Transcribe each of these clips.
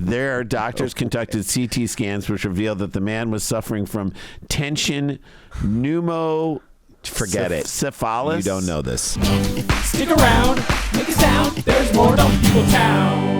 Their doctors conducted CT scans, which revealed that the man was suffering from tension pneumo. Forget it. Syphilis. You don't know this. Stick around, make a sound. There's more Dumb People Town.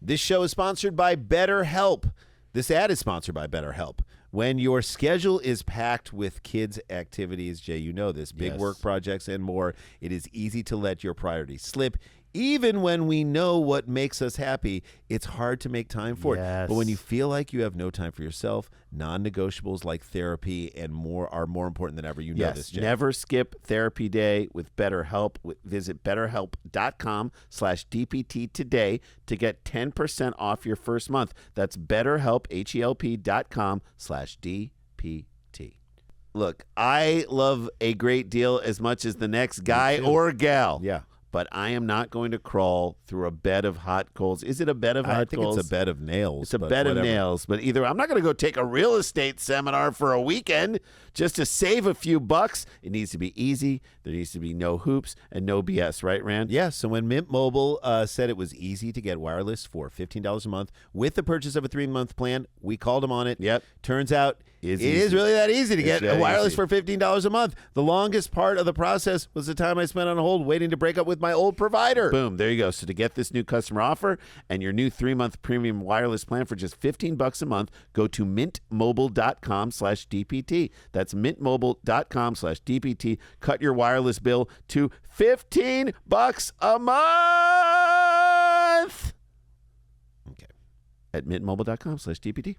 This show is sponsored by BetterHelp. This ad is sponsored by BetterHelp. When your schedule is packed with kids' activities, Jay, you know this, big work projects and more, it is easy to let your priorities slip. Even when we know what makes us happy, it's hard to make time for it. But when you feel like you have no time for yourself, non-negotiables like therapy and more are more important than ever. You know this, Jay. Never skip therapy day with BetterHelp. Visit BetterHelp.com/DPT today to get 10% off your first month. That's BetterHelp, HELP.com/DPT. Look, I love a great deal as much as the next guy or gal. Yeah. But I am not going to crawl through a bed of hot coals. Is it a bed of hot coals? It's a bed of nails. It's a bed of nails. But either I'm not going to go take a real estate seminar for a weekend just to save a few bucks. It needs to be easy. There needs to be no hoops and no BS, right, Rand? Yeah, so when Mint Mobile said it was easy to get wireless for $15 a month with the purchase of a 3-month plan, we called them on it. Yep. Turns out it is really that easy to get a wireless for $15 a month. The longest part of the process was the time I spent on hold waiting to break up with my old provider. Boom, there you go. So to get this new customer offer and your new 3-month premium wireless plan for just $15 a month, go to mintmobile.com/DPT. That's mintmobile.com/DPT. Cut your wireless bill to $15 a month. Okay. At mintmobile.com/DPT.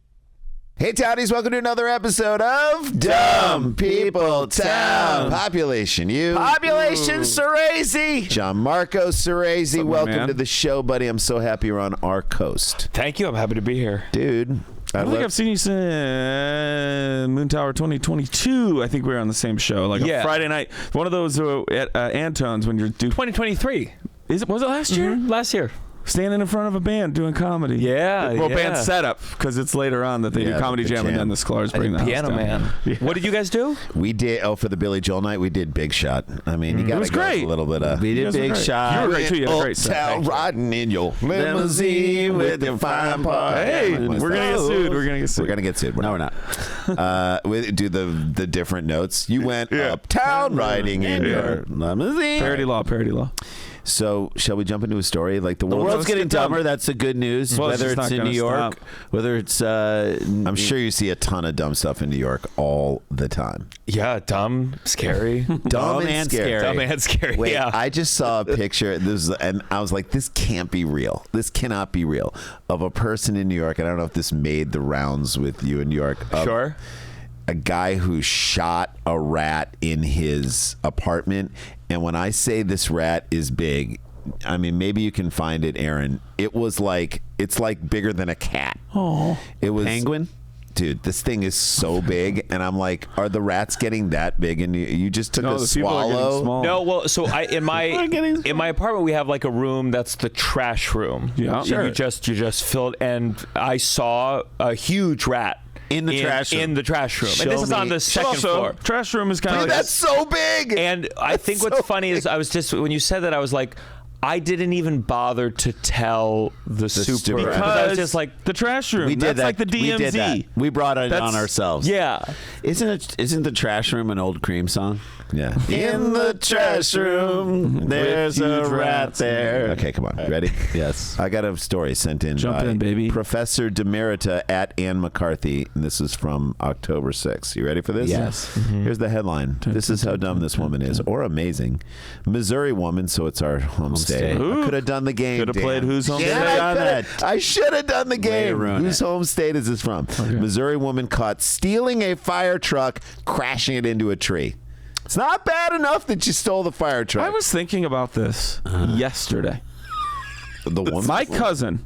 Hey, Townies, welcome to another episode of Dumb People Town. Population you. Population Soresi. Gianmarco Soresi, welcome man? to the show, buddy. I'm so happy you're on our coast. Thank you. I'm happy to be here. Dude. I don't think I've seen you since Moon Tower 2022. I think we were on the same show, like a Friday night. One of those at Anton's when you're 2023. Was it last year? Last year. Standing in front of a band doing comedy. Band setup, because it's later on that they do Comedy Jam, and then the Sklars bring the Piano house Man. down. Yeah. What did you guys do? We did, for the Billy Joel night, we did Big Shot. I mean, you got to go great. a little bit of... We did Big Shot. You were great, too. You had a great set. Uptown riding in your limousine with your fine part. Hey, we're going to get sued. We're going to get sued. We're going to get sued. No, we're not. We do the different notes. You went uptown riding in your limousine. Parody law. So, shall we jump into a story? Like the world's getting dumber. That's the good news. Well, whether it's in New York, whether it's... I'm sure you see a ton of dumb stuff in New York all the time. Yeah, dumb, scary. Dumb and scary. Dumb and scary. Wait, yeah. I just saw a picture, and I was like, this can't be real. This cannot be real. Of a person in New York, and I don't know if this made the rounds with you in New York. Sure. A guy who shot a rat in his apartment. And when I say this rat is big, I mean, maybe you can find it, Aaron. It's like bigger than a cat. Oh. It was penguin? Dude, this thing is so big, and I'm like, are the rats getting that big? And you just took a swallow. No, well, so in my apartment we have like a room that's the trash room. Yeah, sure. You just fill it, and I saw a huge rat. In the trash room. In the trash room. And this is on the second floor. Trash room is kind of Dude, that's so big. And I think what's funny is I was just, when you said that, I was like, I didn't even bother to tell the super. because I was just like, the trash room. We did That's that. like the DMZ. We did that. We brought it on ourselves. yeah. Isn't the trash room an old Cream song? Yeah. In the trash room, there's a rat there. Okay, come on. Ready? Yes. I got a story sent in Jump by in, baby. Professor Demerita at Ann McCarthy, and this is from October 6th. You ready for this? Yes. Here's the headline. This is how dumb this woman is, or amazing. Missouri woman, so it's our home state. Ooh. I could have done the game. Could have played Who's Home Yeah, State. I should have done the game. ruin Whose it. home state is this from? Missouri woman caught stealing a fire truck, crashing it into a tree. It's not bad enough that you stole the fire truck. I was thinking about this yesterday. the woman. My cousin,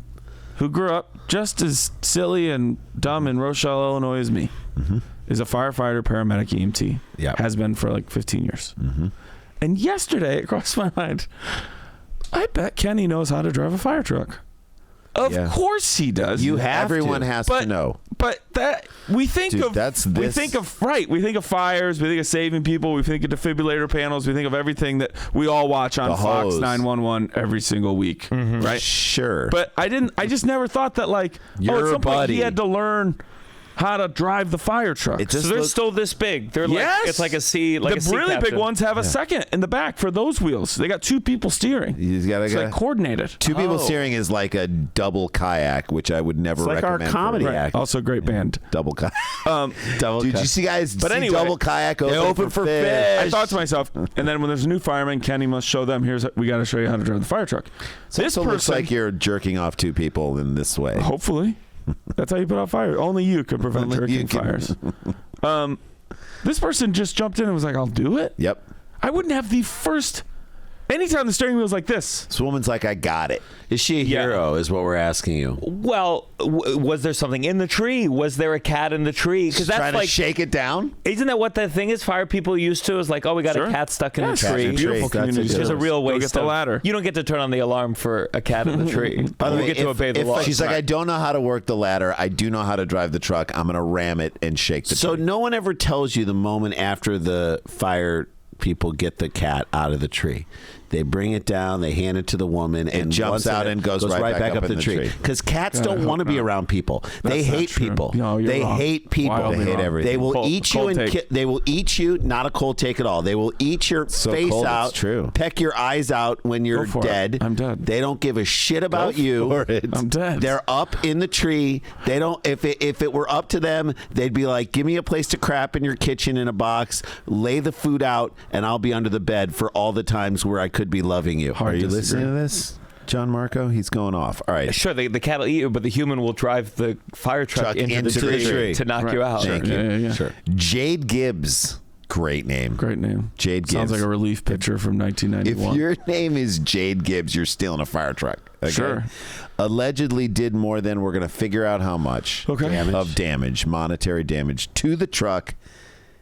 who grew up just as silly and dumb in Rochelle, Illinois as me, is a firefighter, paramedic, EMT. Yeah. Has been for like 15 years. And yesterday, it crossed my mind, I bet Kenny knows how to drive a fire truck. Of course he does. Everyone has to know. But that we think Dude, of we think of fires, we think of saving people, we think of defibrillator panels, we think of everything that we all watch on Fox 911 every single week, right? Sure. But I just never thought that at some point he had to learn how to drive the fire truck. So they're still this big. They're it's like a sea. The really big ones have a second in the back for those wheels. They got 2 people steering. You gotta coordinate it. 2 people steering is like a double kayak, which I would never recommend. Like our comedy act. Also, great band. Double kayak. Double. Dude, you see guys? But anyway, double kayak open for fish. I thought to myself, and then when there's a new fireman, Kenny must show them. We got to show you how to drive the fire truck. So this looks like you're jerking off 2 people in this way. Hopefully. That's how you put out fire. Only you can prevent jerking fires. This person just jumped in and was like, I'll do it. Yep. I wouldn't have the first. Anytime the steering wheel's like this. This woman's like, I got it. Is she a hero is what we're asking you. Well, was there something in the tree? Was there a cat in the tree? Because that's trying to shake it down. Isn't that what the thing is? Fire people used to is like, we got a cat stuck in a tree. Beautiful community. There's a real waste. Get the ladder. You don't get to turn on the alarm for a cat in the tree. By the way, you get to obey the law. She's like, I don't know how to work the ladder. I do know how to drive the truck. I'm going to ram it and shake the tree. So no one ever tells you the moment after the fire people get the cat out of the tree. They bring it down, they hand it to the woman, and jumps out and goes right back up the tree. Because cats don't want to be around people. They hate people. No, they hate people. They hate everything. They will eat you and they will eat you. Not a cold take at all. They will eat your face out. It's true. Peck your eyes out when you're dead. I'm dead. They don't give a shit about you. I'm dead. They're up in the tree. They don't. If it were up to them, they'd be like, "Give me a place to crap in your kitchen in a box. Lay the food out, and I'll be under the bed for all the times where I could be loving you." Are you listening to this, Gianmarco? He's going off. All right. Sure, the cat will eat you, but the human will drive the fire truck into the tree to knock you out. Thank you. Yeah. Sure. Jade Gibbs. Great name. Jade Jade Gibbs. Sounds like a relief pitcher from 1991. If your name is Jade Gibbs, you're stealing a fire truck. Okay? Sure. Allegedly did more than we're going to figure out how much of damage, monetary damage to the truck.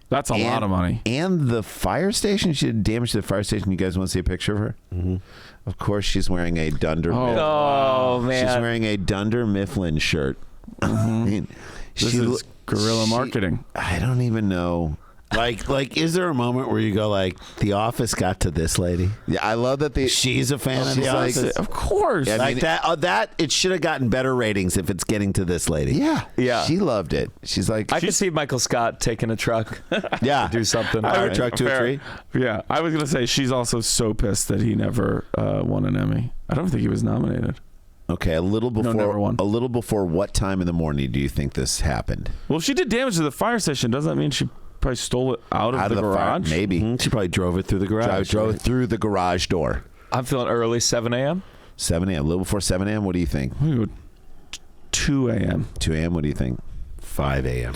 That's a lot of money. And the fire station, she did damage to the fire station. You guys want to see a picture of her? Mm-hmm. Of course, she's wearing a Dunder Mifflin. Oh, man. She's wearing a Dunder Mifflin shirt. Mm-hmm. This is guerrilla marketing. I don't even know. Like, is there a moment where you go like, The Office got to this lady? Yeah, I love that she's a fan of The Office. Of course. Yeah, like that it should have gotten better ratings if it's getting to this lady. Yeah. She loved it. She's like, I could see Michael Scott taking a truck. to do something. Fire truck to a tree. Yeah, I was gonna say she's also so pissed that he never won an Emmy. I don't think he was nominated. Okay, a little before. never won. A little before what time in the morning do you think this happened? Well, if she did damage to the fire station, doesn't that mean she probably stole it out of the garage? Fire, maybe. Mm-hmm. She probably drove it through the garage. Drove it through the garage door. I'm feeling early, 7 a.m. 7 a.m. A little before 7 a.m. What do you think? 2 a.m. 2 a.m. What do you think? 5 a.m.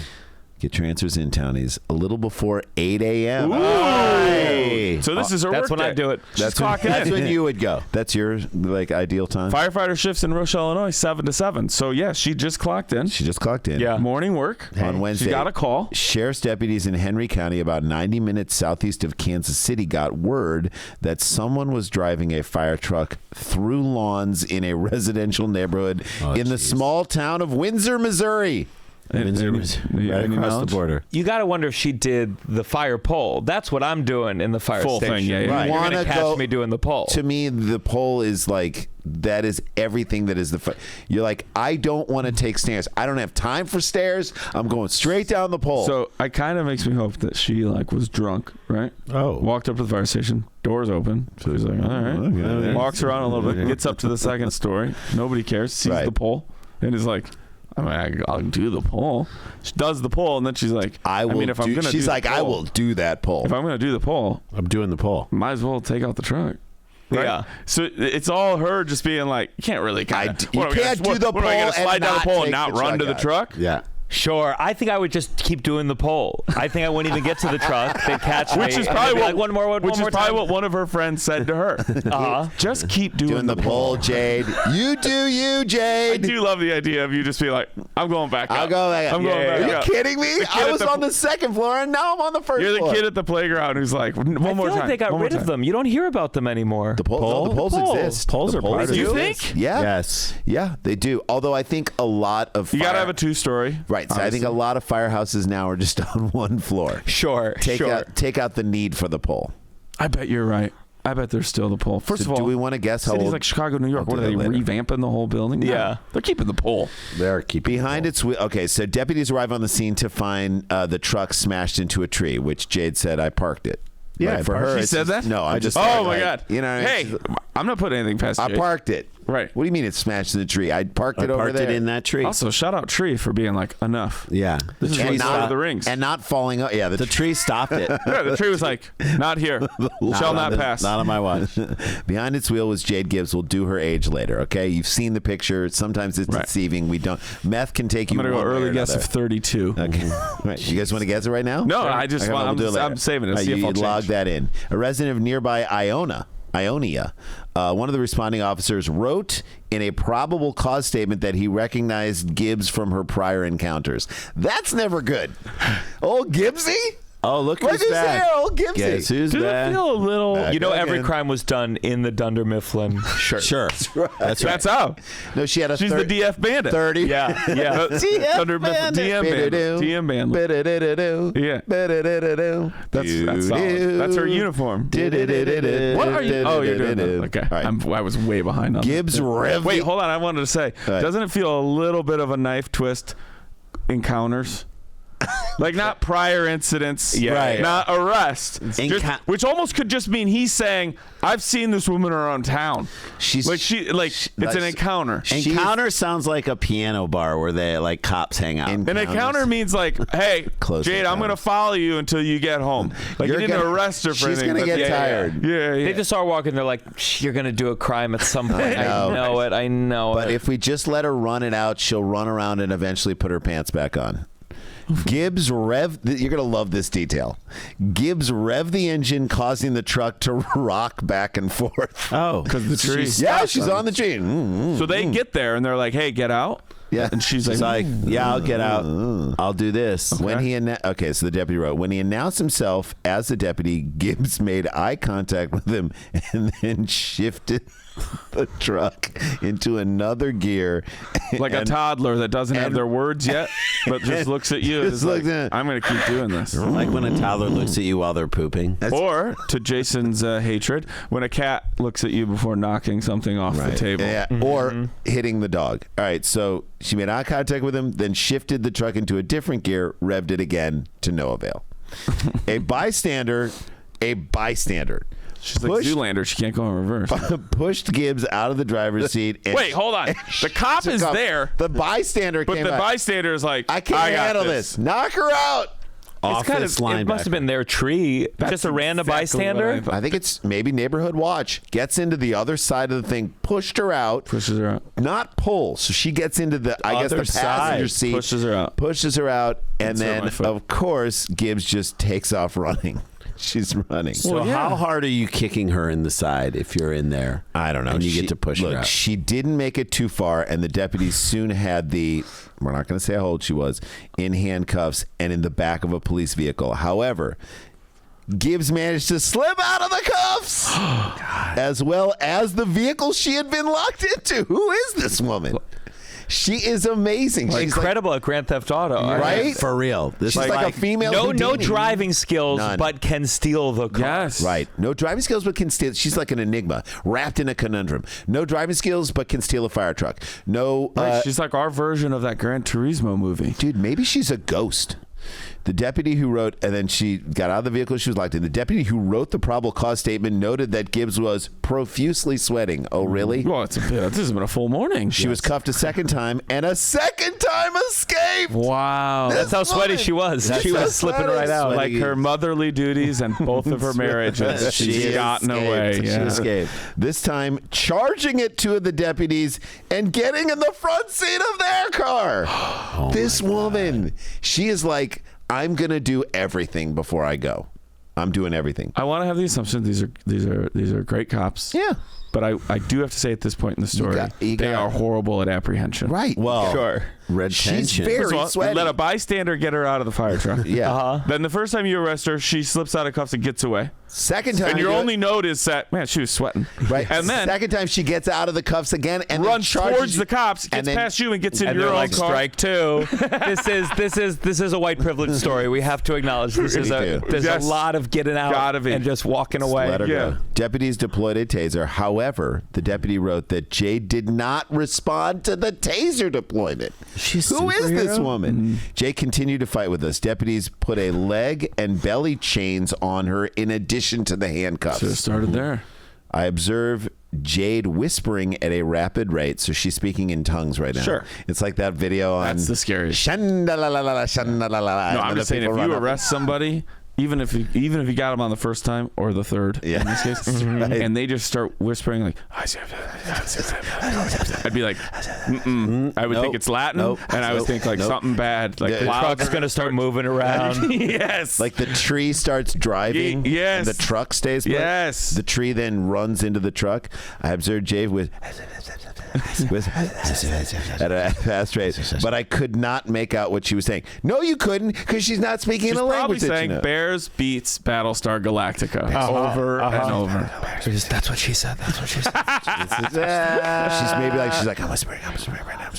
Get your answers in, townies. A little before 8 a.m. Hey. So this is her work That's when day. I do it. She's clocking in. That's when you would go. That's your ideal time. Firefighter shifts in Rochelle, Illinois, 7 to 7. So yeah, she just clocked in. She just clocked in. Yeah. Morning work On Wednesday. She got a call. Sheriff's deputies in Henry County, about 90 minutes southeast of Kansas City, got word that someone was driving a fire truck through lawns in a residential neighborhood in the small town of Windsor, Missouri. Windsor was right across the border. You got to wonder if she did the fire pole. That's what I'm doing in the fire Full station. thing, yeah. Right. You're Wanna going to catch go- me doing the pole. To me, the pole is like, that is everything that is the you're like, I don't want to take stairs. I don't have time for stairs. I'm going straight down the pole. So it kind of makes me hope that she was drunk, right? Oh. Walked up to the fire station, doors open. So she's like, all right. Okay. Walks around a little bit, gets up to the second story. Nobody cares. Sees Right. the pole and is like, I'll do the pole. She does the pole, and then she's like, I will. if I'm gonna she's do like, the pole, I will do that pole. If I'm going to do the pole, I'm doing the poll. might as well take out the truck. Right? Yeah. So it's all her just being like, you can't really kind of. you can't do the What am I pole going to slide and down the not pole and take not the run to truck the out. truck? Yeah. Sure. I think I would just keep doing the pole. I think I wouldn't even get to the truck. They'd catch me. Which is probably like, one more what one of her friends said to her. Just keep doing the pole, Jade. You do you, I Jade. do love the idea of you just being like, I'm going back up. I'll go back up. I'm going back Are you up. kidding me? I was on the second floor, and now I'm on the first You're floor. the kid at the playground who's like, one more I feel time. like they got one more rid of time. them. You don't hear about them anymore. The poles exist. Poles The are part of You it. think? Yeah. Yes. Yeah, they do. Although I think a lot of You got to have a 2-story. Right. So I think a lot of firehouses now are just on one floor. Sure. Take out the need for the pole. I bet you're right. I bet there's still the pole. First So of all, do we want to guess how cities old? like Chicago, New York, I'll what do are they that later. revamping the whole building? No, Yeah. they're keeping the pole. They're keeping Behind its wheel. Okay, so deputies arrive on the scene to find the truck smashed into a tree, which Jade said I parked it. Yeah, Right, for her. She it's said just- that? No, I just. Oh said, my like, God! You know. Hey, I'm not putting anything past I Jade. parked it. Right. What do you mean it smashed in the tree? I parked it over parked there. it in that tree. Also, shout out Tree for being like, enough. Yeah. This is And really not- Lord of the Rings. and not falling up. Yeah, The tree stopped it. Yeah, the tree was like, not here. Shall not pass. Not on my watch. behind its wheel was Jade Gibbs. Will do her age later. Okay, you've seen the picture. Sometimes it's Right. deceiving. We don't. Meth can take I'm you. going to go one way or early guess of another. 32. Okay. Right. You guys want to guess it right now? No, I just Okay, want, we'll do it later. I'm saving it. All right, See if you I'll log change. that in. A resident of nearby Ionia, one of the responding officers wrote in a probable cause statement that he recognized Gibbs from her prior encounters. That's never good. Old Gibbsy? Oh, look Look who's who's back. here, old Gibbsy. Guess who's Does it back? feel a little... Back You know, again. every crime was done in the Dunder Mifflin shirt. Sure. That's right. That's how. No, she had a She's the DF bandit. 30. Yeah, yeah. Thunder DM bandit. DM bandit. Yeah. That's her uniform. What are you? Oh, you're doing that. Okay. All right. I was way behind on Gibbs that. Rev. Wait, hold on. I wanted to say, ahead. doesn't it feel a little bit of a knife twist encounters? Like not prior incidents, Yeah, Right. not arrest, Enca- which almost could just mean he's saying, "I've seen this woman around town." She's It's an encounter. Encounter sounds like a piano bar where they like cops hang out. In- An encounter means like, "Hey, Close Jade, I'm encounters. gonna follow you until you get home." Like You're you didn't gonna- arrest her for she's anything. gonna but get tired. Yeah, yeah. They just are walking. They're like, "You're gonna do a crime at some point." know. I know it. I know But it. if we just let her run it out, she'll run around and eventually put her pants back on. Gibbs rev. You're gonna love this detail. Gibbs rev the engine, causing the truck to rock back and forth. oh, because the tree. Yeah, she's on the tree. So they get there and they're like, "Hey, get out." Yeah. And she's He's like, like, yeah, I'll get out. I'll do this. When he okay, so the deputy wrote, when he announced himself as the deputy, Gibbs made eye contact with him and then shifted the truck into another gear. like a And- toddler that doesn't have and- their words yet, but just looks at you. and Just is like, looks at- I'm going to keep doing this. Like when a toddler looks at you while they're pooping. Or, to Jason's hatred, when a cat looks at you before knocking something off the table. Yeah, or hitting the dog. All right, so she made eye contact with him, then shifted the truck into a different gear, revved it again to no avail. A bystander. She's like Zoolander. She can't go in reverse. pushed Gibbs out of the driver's seat. And Wait, hold on. The cop is there, The bystander but came the out. bystander is like, I can't got handle this. Knock her out. It's kind of, it must have been their tree. Just a random exactly what I bystander. thought. I think it's maybe neighborhood watch. Gets into the other side of the thing, pushed her out. Pushes her out. Not pull. So she gets into the, I guess, the Other passenger side. seat. Pushes her out. Pushes her out. And Insert then, my foot. of course, Gibbs just takes off running. She's running. So Well, yeah. how hard are you kicking her in the side if you're in there? I don't know. And you get to push her out. She didn't make it too far, and the deputies soon had the, we're not going to say how old she was, in handcuffs and in the back of a police vehicle. However, Gibbs managed to slip out of the cuffs, as well as the vehicle she had been locked into. Who is this woman? She is amazing. She's Incredible at Grand Theft Auto. Right? For real. This She's is like a female No Houdini. driving skills, None. but can steal the car. Yes. Right. No driving skills, but can steal. She's like an enigma, wrapped in a conundrum. No driving skills, but can steal a fire truck. No. Right, she's like our version of that Gran Turismo movie. Dude, maybe she's a ghost. The deputy who wrote, and then she got out of the vehicle she was locked in. The deputy who wrote the probable cause statement noted that Gibbs was profusely sweating. Oh, really? Well, this has been a full morning. She was cuffed a second time and a second time escaped. Wow. That's how sweaty she was. She was slipping right out. Like her motherly duties and both of her marriages. She's gotten away. She Yeah. escaped. This time, charging at two of the deputies and getting in the front seat of their car. This woman, she is like, I'm going to do everything before I go. I'm doing everything. I want to have the assumption these are great cops. Yeah. But I do have to say at this point in the story, they are horrible at apprehension. Right. Well, Sure. Retention. she's very First of all, sweaty. let a bystander get her out of the fire truck. Yeah. Then the first time you arrest her, she slips out of cuffs and gets away. Second time. And your only note is that, man, she was sweating. Right. And then second time she gets out of the cuffs again and runs then charges towards the cops, gets then- past you, and gets in And your they're own like, car. strike two. This is a white privilege story. We have to acknowledge there's Yes. a lot of getting out Gotta be. and just walking away. Let her Yeah. go. Deputies deployed a taser. However, the deputy wrote that Jade did not respond to the taser deployment. Who is this woman? Jade continued to fight with us. Deputies put a leg and belly chains on her in addition to the handcuffs. Should have started there. I observe Jade whispering at a rapid rate, so she's speaking in tongues right now. Sure. It's like that video on... That's the scariest. Shandalalalala, shandalala. No, I'm just saying, if you arrest somebody, even if you got them on the first time or the third, in this case, and they just start whispering like, I'd be like, I would think it's Latin, and I would think like something bad, like The Truck's gonna start moving around. Yes, Like the tree starts driving, Yes. and the truck stays put. Yes. The tree then runs into the truck. I observed Jade with at a fast rate, but I could not make out what she was saying. No, you couldn't, because she's not speaking she's a probably language that you saying know. Bears beats Battlestar Galactica over and over. That's what she said. That's what she said. She's like, I'm whispering right now.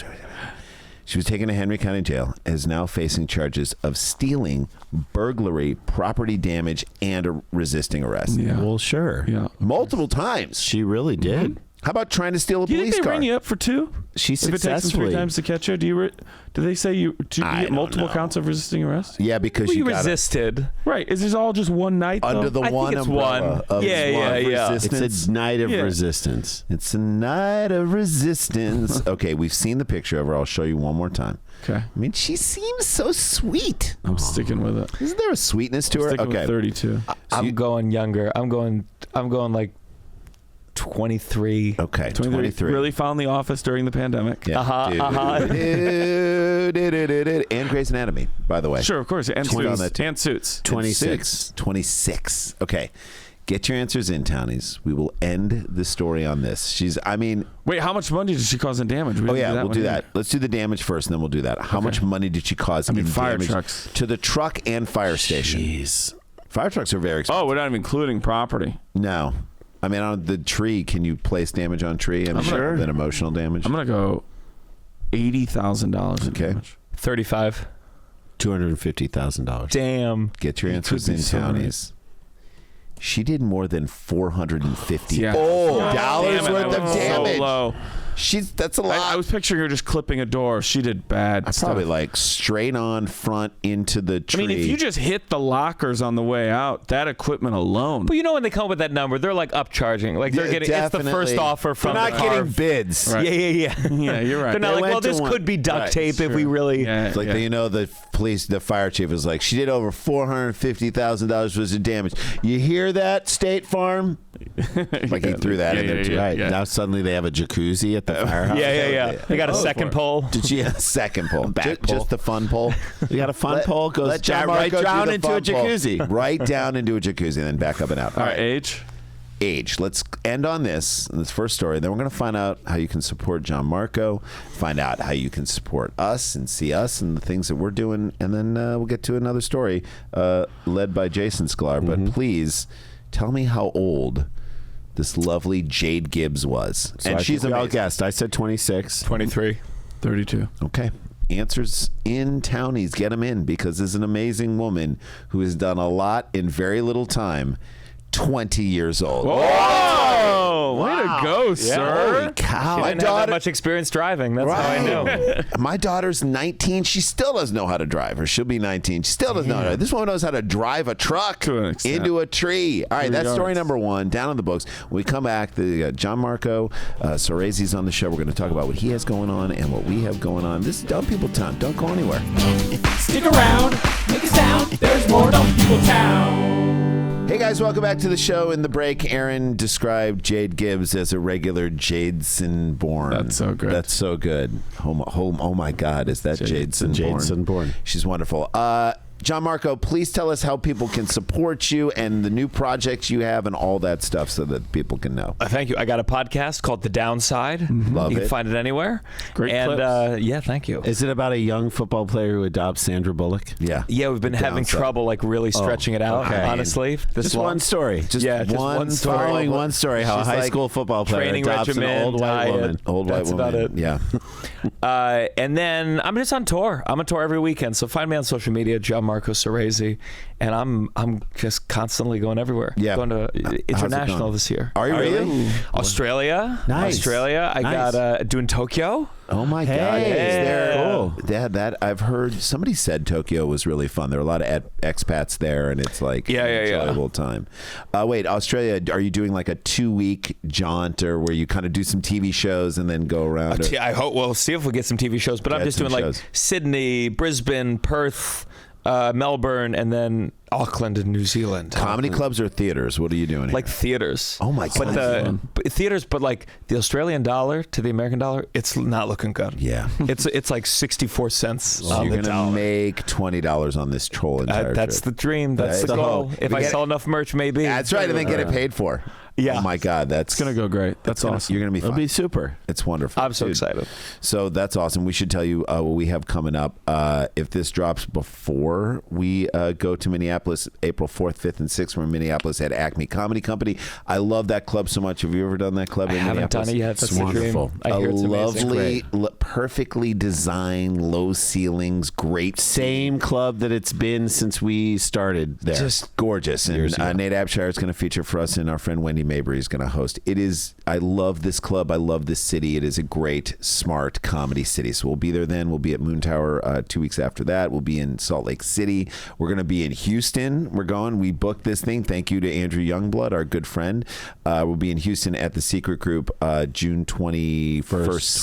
She was taken to Henry County Jail, is now facing charges of stealing, burglary, property damage, and resisting arrest. Yeah. Well, sure. Yeah. Multiple times. She really did. How about trying to steal a Do you police think they car? ring you up for two? She If it takes them successfully. 3 times to catch you, do they say you I get don't multiple know. counts of resisting arrest? Yeah, because We you got resisted. Right. Is this all just one night under though? the I think one it's umbrella one. of Yeah. resistance. It's a night of Yeah. resistance. It's a night of resistance. Okay, we've seen the picture of her. I'll show you one more time. Okay. I mean, she seems so sweet. I'm sticking with it. Isn't there a sweetness to her? Sticking Okay. with 32. I'm going younger. I'm going like 23. Okay, 23. Really found the office during the pandemic. Yeah. And Grey's Anatomy, by the way. Sure, of course. And 20 on suits. that. And suits. 26. 26. Okay. Get your answers in, townies. We will end the story on this. Wait, how much money did she cause in damage? We'll do that. Let's do the damage first, and then we'll do that. How much money did she cause in fire damage trucks. to the truck and fire station? Jeez. Fire trucks are very expensive. Oh, we're not even including property. No. I mean, on the tree, can you place damage on tree? I'm sure. Then emotional damage. I'm going to go $80,000 in Okay. damage. 35. $250,000. Damn. Get your answers could be in, so townies. She did more than $450 Yeah. dollars Damn it, worth that of was damage. So low. That's a lot. I was picturing her just clipping a door. She did bad stuff. Probably like straight on front into the I tree. mean, if you just hit the lockers on the way out, that equipment alone. But you know when they come up with that number, they're like upcharging. Like they're Yeah, getting it's the definitely. first offer from They're the not car. getting bids. Right. Yeah. Yeah, you're right. They're not They like, well, went to this one- could be duct Right, tape if we really. Yeah, It's like the fire chief was like, she did over $450,000 worth of damage. You hear that, State Farm? Like he threw that in there too. Right. Yeah. Now suddenly they have a jacuzzi at the firehouse. Yeah. They got a second pole. Did she have a second pole? Back pole. Just the fun pole? We got a fun pole. Goes let down, Gianmarco right do down the into a fun pole. jacuzzi. Right down into a jacuzzi and then back up and out. All right, age. Age. Let's end on this first story. Then we're going to find out how you can support Gianmarco, find out how you can support us and see us and the things that we're doing, and then we'll get to another story led by Jason Sklar. But please tell me how old this lovely Jade Gibbs was. So and I she's think we all amazing. guessed. I said 26. 23. 32. Okay. Answers in, townies. Get them in, because this is an amazing woman who has done a lot in very little time 20 years old. Oh, way to go, sir. Holy cow. I didn't have that much experience driving. That's how I knew. My daughter's 19. She still doesn't know how to drive, or she'll be 19. She still doesn't know how to. This woman knows how to drive a truck To an extent. into a tree. All right, that's story yards. number one. Down in the books. When we come back, the Gianmarco Soresi's on the show. We're going to talk about what he has going on and what we have going on. This is Dumb People Time. Don't go anywhere. Stick around, make a sound. There's more Dumb People Town. Hey guys, welcome back to the show. In the break, Aaron described Jade Gibbs as a regular Jadeson born. That's so good. That's so good. Oh my God, is that Jadeson born? Jadeson born. She's wonderful. Gianmarco, please tell us how people can support you and the new projects you have and all that stuff so that people can know. Thank you. I got a podcast called The Downside. Love you it. can find it anywhere. Great and clips. yeah, thank you. Is it about a young football player who adopts Sandra Bullock? Yeah. Yeah, we've been having Downside. trouble like really stretching it out. okay. Honestly, this Just long. one story. Just one story. Following one story, how a She's high like school football player training adopts regimen, an old white diet. woman. Old white That's woman. about it. Yeah. And then I'm just on tour. I'm on tour every weekend. So find me on social media, Gianmarco Soresi, and I'm just constantly going everywhere. Yeah. Going to How's it international going? this year. Are you really? Australia. Nice. Australia. I Nice. got doing Tokyo. Oh my God! Hey, Is there, cool. That I've heard. Somebody said Tokyo was really fun. There are a lot of expats there, and it's like Yeah. an enjoyable time. Wait, Australia? Are you doing like a 2-week jaunt, or where you kind of do some TV shows and then go around? I hope we'll see if we get some TV shows. But I'm Get just some doing shows. like Sydney, Brisbane, Perth, Melbourne, and then Auckland and New Zealand. Comedy clubs or theaters? What are you doing? Like here? theaters. Oh my But God. theaters, but like the Australian dollar to the American dollar, it's not looking good. Yeah. It's like 64 cents So on you're the gonna dollar. make $20 on this troll entire That's the trip. dream. That's That's the the goal. hope. If We I get sell it. enough merch, maybe. That's right, and then get it paid for. Yeah. Oh my God, that's It's going to go great. That's awesome. You're gonna be fine. It'll be super. It's wonderful. I'm so Dude. excited. So that's awesome. We should tell you what we have coming up. If this drops before we go to Minneapolis, April 4th, 5th, and 6th, we're in Minneapolis at Acme Comedy Company. I love that club so much. Have you ever done that club I in haven't Minneapolis? done it yet. That's It's the dream. wonderful. I hear it's amazing. lovely, perfectly designed, low ceilings, great Same club that it's been since we started there. Just gorgeous. And Years ago. Nate Abshire is going to feature for us, and our friend Wendy Mabry is going to host. It is, I love this club. I love this city. It is a great, smart comedy city. So we'll be there then. We'll be at Moon Tower 2 weeks after that. We'll be in Salt Lake City. We're going to be in Houston. We're going. We booked this thing. Thank you to Andrew Youngblood, our good friend. We'll be in Houston at the Secret Group June 21st,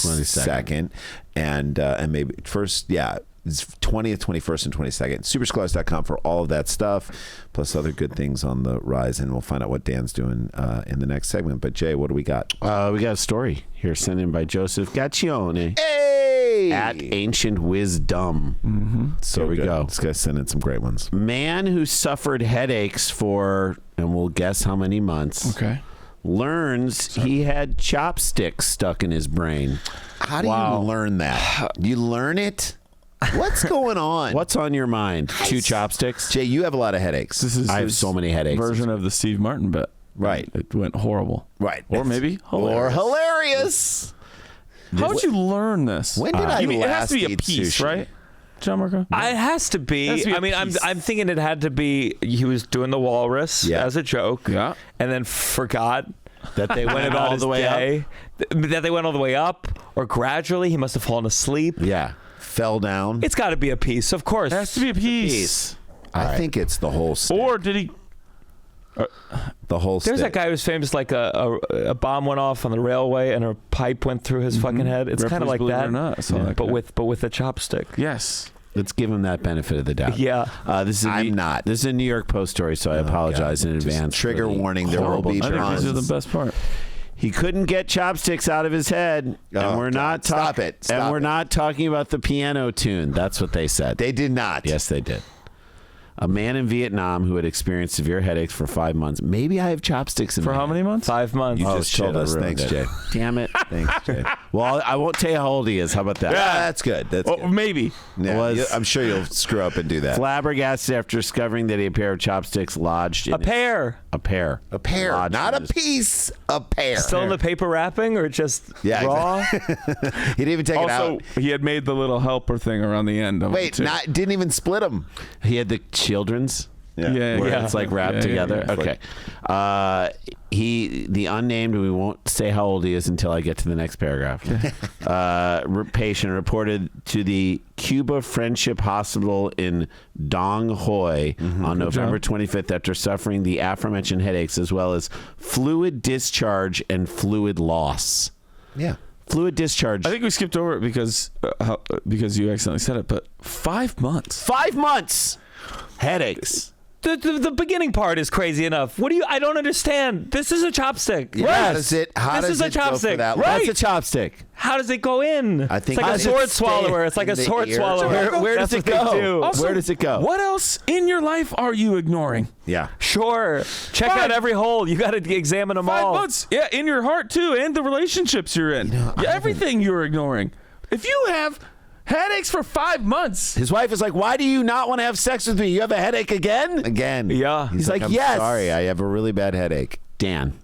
22nd. And maybe first, yeah. It's 20th, 21st, and 22nd. Supersklars.com for all of that stuff, plus other good things on the rise. And we'll find out what Dan's doing in the next segment. But, Jay, what do we got? We got a story here sent in by Joseph Gaccione Hey! at Ancient Wisdom. So Here we good. go. This guy's sending some great ones. Man who suffered headaches for, and we'll guess how many months, Okay. learns he had chopsticks stuck in his brain. How do you learn that? You learn it? What's going on? What's on your mind? 2 chopsticks? Jay, you have a lot of headaches. This is I have his so many headaches. version of the Steve Martin bit. Right. It went horrible. Right. Or maybe Or hilarious. hilarious. How would you learn this? When did I You mean, it has last to be a eat piece, sushi? right? Gianmarco? It has to be. Has to be a I mean, piece. I'm thinking it had to be. He was doing the walrus Yeah. as a joke, Yeah. and then forgot That they went went about all his the way up? day. That they went all the way up, or gradually he must have fallen asleep. Yeah. Fell down. It's got to be a piece, of course. It has to be a piece. I think it's the whole stick. Or did he? The whole There's stick. that guy who's famous, like a bomb went off on the railway and a pipe went through his fucking head. It's kind of Ripley's like Believe It that, or Not, something like that. but with a chopstick. Yes. Let's give him that benefit of the doubt. Yeah. This is I'm not. This is a New York Post story, so I apologize in Just advance. for trigger the warning, there will horrible be I think Tons. these are the best part. He couldn't get chopsticks out of his head, Oh, and we're not God. Stop talking. it. Stop And we're it. not talking about the piano tune. That's what they said. They did not. Yes, they did. A man in Vietnam who had experienced severe headaches for 5 months. Maybe I have chopsticks in For my how head. many months? 5 months. You Oh, just shit, told I us. ruined Thanks, it. Jay. Damn it. Thanks, Jay. Well, I won't tell you how old he is. How about that? Yeah, that's good. That's Oh, good. maybe. Yeah, was- I'm sure you'll screw up and do that. Flabbergasted after discovering that a pair of chopsticks lodged in A pair. a pair. A pair, Lodged not in a his- piece. A pair. Still in the paper wrapping or just Yeah, raw? he didn't even take it Also, out. he had made the little helper thing around the end of it, Wait, too. didn't even split them. He had the children's. Where it's like wrapped together. yeah. Okay. The unnamed, we won't say how old he is until I get to the next paragraph. Patient reported to the Cuba Friendship Hospital in Dong Hoi on November 25th after suffering the aforementioned headaches as well as fluid discharge and fluid loss. Yeah. Fluid discharge. I think we skipped over it because you accidentally said it, but 5 months. 5 months. Headaches. The beginning part is crazy enough. I don't understand. This is a chopstick. How does it go for that long? That's a chopstick. How does it go in? I think it's like a sword swallower. It's like a sword swallower. Where does it go? Also, where does it go? What else in your life are you ignoring? Yeah. Sure. Check out every hole. You got to examine them 5 all. months. Yeah, in your heart too, and the relationships you're in. Everything you're ignoring. If you have headaches for 5 months. His wife is like, why do you not want to have sex with me? You have a headache again? Again. Yeah. He's like, I'm yes. sorry, I have a really bad headache. Dan.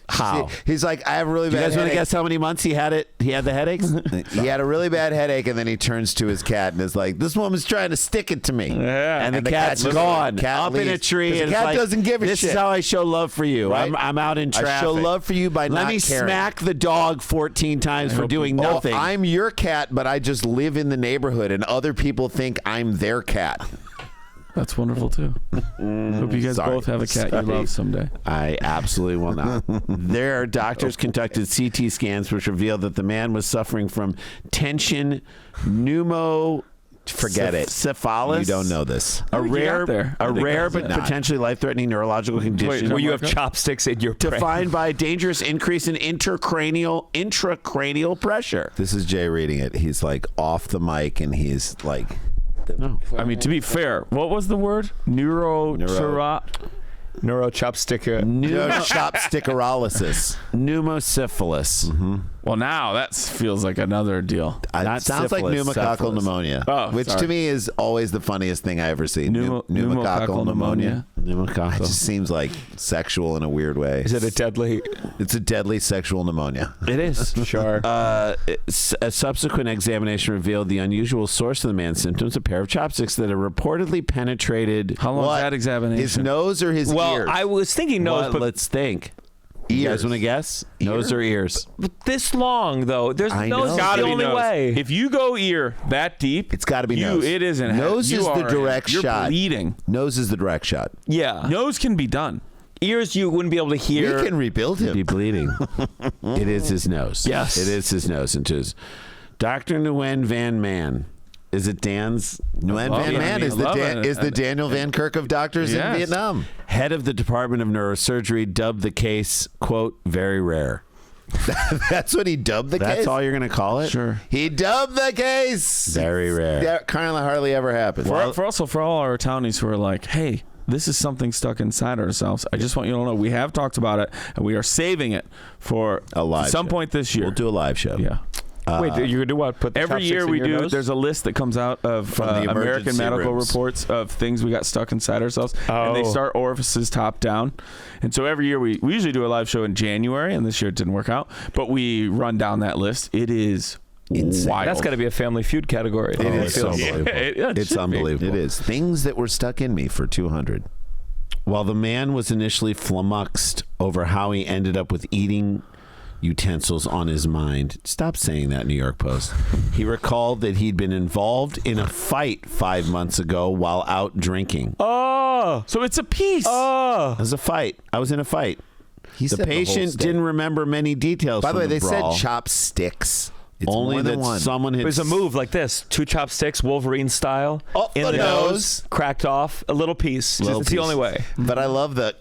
How? He's like, I have a really Do you bad guys want to headache. guess how many months he had the headaches? He had a really bad headache, and then he turns to his cat and is like, this woman's trying to stick it to me. Yeah. And the the cat's cat gone. cat Up in a leaves. tree. 'Cause the and cat it's like, doesn't give a this shit. is how I show love for you. Right? I'm out in traffic. I show love for you by Let not me caring. smack the dog 14 times for doing nothing. I'm your cat, but I just live in the neighborhood, and other people think I'm their cat. That's wonderful too. Hope you guys Sorry. both have a cat you love someday. I absolutely will not. Their doctors conducted CT scans which revealed that the man was suffering from tension Forget it. pneumocephalus. You don't know this. A think you rare, got there. I a think rare that's but it. potentially life-threatening neurological condition. Where you have Gianmarco? chopsticks in your brain. defined by a dangerous increase in intracranial pressure. This is Jay reading it. He's like off the mic, and he's like, No. I mean, to be fair, what was the word? Neurochopstick. chopstickerolysis. Pneumosyphilis. Well, now that feels like another deal. Not It sounds like syphilis, pneumococcal syphilis. pneumonia, Oh, which sorry. to me is always the funniest thing I ever see. Pneumococcal pneumonia. It Pneumococcal. just seems like sexual in a weird way. Is it a deadly? It's a deadly sexual pneumonia. It is. Sure. A subsequent examination revealed the unusual source of the man's symptoms, a pair of chopsticks that had reportedly penetrated. How long What? was that examination? His nose or his Well, ears? I was thinking nose, What? but Let's think. You guys want to guess? Nose or ears? this long though. There's I nose know. is Gotta the be only nose. way. If you go ear that deep, It's gotta be you, nose. It isn't. Nose you is the are- direct you're shot. bleeding. Nose is the direct shot. Yeah. Nose can be done. Ears you wouldn't be able to hear. We can rebuild Be him. bleeding. It is his nose. Yes. It is his nose. And his Dr. Nguyen Van Man. Is it Dan's? Nguyen love Van it. Man I is love it. the Daniel Van Kirk of doctors in Yes. Vietnam. Head of the Department of Neurosurgery dubbed the case, quote, very rare. That's what he dubbed the That's case. all you're going to call it? Sure. He dubbed the case. Very rare. That currently hardly ever happens. For all our townies who are like, hey, this is something stuck inside ourselves. I just want you to know we have talked about it and we are saving it for A live some show. point this year. We'll do a live show. Yeah. Wait, you're gonna do what? Put the Every chopsticks year in we your do. nose? There's a list that comes out of From the American emergency medical rooms. reports of things we got stuck inside ourselves, and they Oh. start orifices top down. And so every year we usually do a live show in January, and this year it didn't work out, but we run down that list. It is Insane. wild. That's got to be a Family Feud category. It is it's so unbelievable. It It's should be. unbelievable. It is. Things that were stuck in me for 200. While the man was initially flummoxed over how he ended up with eating utensils on his mind. Stop saying that, New York Post. He recalled that he'd been involved in a fight 5 months ago while out drinking. Oh, So it's a piece. It was a fight. I was in a fight. He The said whole patient story. didn't remember many details. By the from way, they brawl. said chopsticks. It's Only more that than one. someone had. it was a move like this: 2 chopsticks, Wolverine style, Off in the the nose. cracked off, a little piece. Little It's the piece. only way. But I love the.